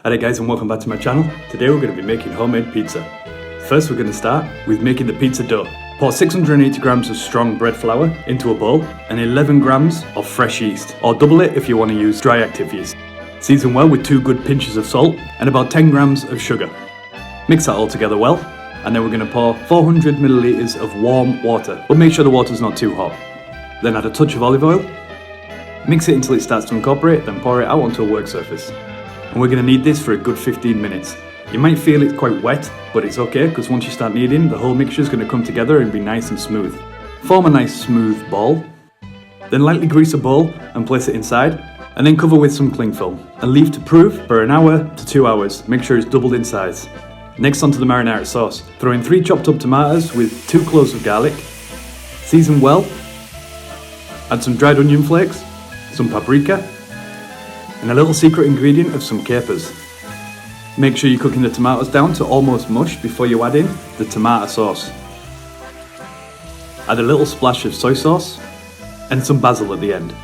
Alright guys, and welcome back to my channel. Today we're going to be making homemade pizza. First we're going to start with making the pizza dough. Pour 680 grams of strong bread flour into a bowl and 11 grams of fresh yeast, or double it if you want to use dry active yeast. Season well with 2 good pinches of salt and about 10 grams of sugar. Mix that all together well, and then we're going to pour 400 milliliters of warm water, but make sure the water's not too hot. Then add a touch of olive oil, mix it until it starts to incorporate, then pour it out onto a work surface. And we're going to knead this for a good 15 minutes. You might feel it's quite wet, but it's okay because once you start kneading, the whole mixture is going to come together and be nice and smooth. Form a nice smooth ball, then lightly grease a bowl and place it inside, and then cover with some cling film and leave to proof for an hour to 2 hours. Make sure it's doubled in size. Next onto the marinara sauce. Throw in 3 chopped up tomatoes with 2 cloves of garlic. Season well. Add some dried onion flakes, some paprika, and a little secret ingredient of some capers. Make sure you're cooking the tomatoes down to almost mush before you add in the tomato sauce. Add a little splash of soy sauce and some basil at the end.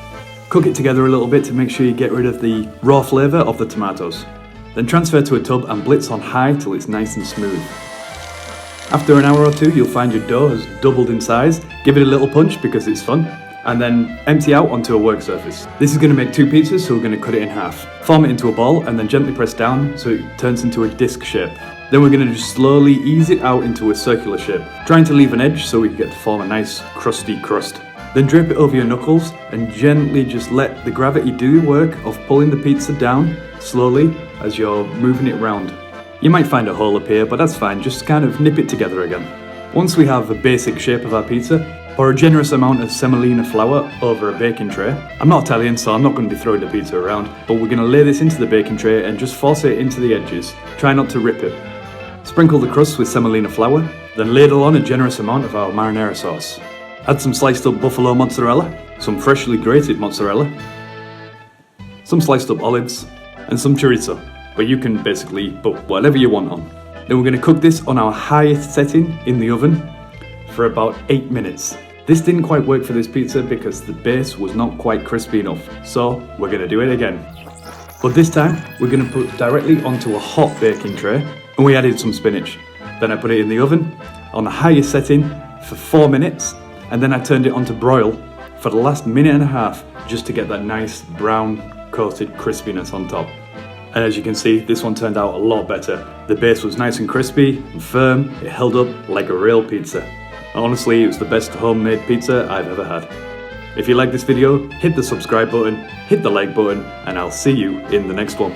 Cook it together a little bit to make sure you get rid of the raw flavour of the tomatoes. Then transfer to a tub and blitz on high till it's nice and smooth. After an hour or 2 you'll find your dough has doubled in size. Give it a little punch because it's fun, and then empty out onto a work surface. This is going to make 2 pizzas, so we're going to cut it in half. Form it into a ball and then gently press down so it turns into a disc shape. Then we're going to just slowly ease it out into a circular shape, trying to leave an edge so we can get to form a nice crusty crust. Then drape it over your knuckles and gently just let the gravity do the work of pulling the pizza down slowly as you're moving it round. You might find a hole appear, but that's fine, just kind of nip it together again. Once we have a basic shape of our pizza, pour a generous amount of semolina flour over a baking tray. I'm not Italian, so I'm not going to be throwing the pizza around, but we're going to lay this into the baking tray and just force it into the edges. Try not to rip it. Sprinkle the crust with semolina flour, then ladle on a generous amount of our marinara sauce. Add some sliced up buffalo mozzarella, some freshly grated mozzarella, some sliced up olives, and some chorizo, but you can basically put whatever you want on. Then we're going to cook this on our highest setting in the oven for about 8 minutes. This didn't quite work for this pizza because the base was not quite crispy enough, so we're going to do it again. But this time we're going to put directly onto a hot baking tray, and we added some spinach. Then I put it in the oven on the highest setting for 4 minutes, and then I turned it on to broil for the last minute and a half just to get that nice brown coated crispiness on top. And as you can see, this one turned out a lot better. The base was nice and crispy and firm. It held up like a real pizza. Honestly, it was the best homemade pizza I've ever had. If you like this video, hit the subscribe button, hit the like button, and I'll see you in the next one.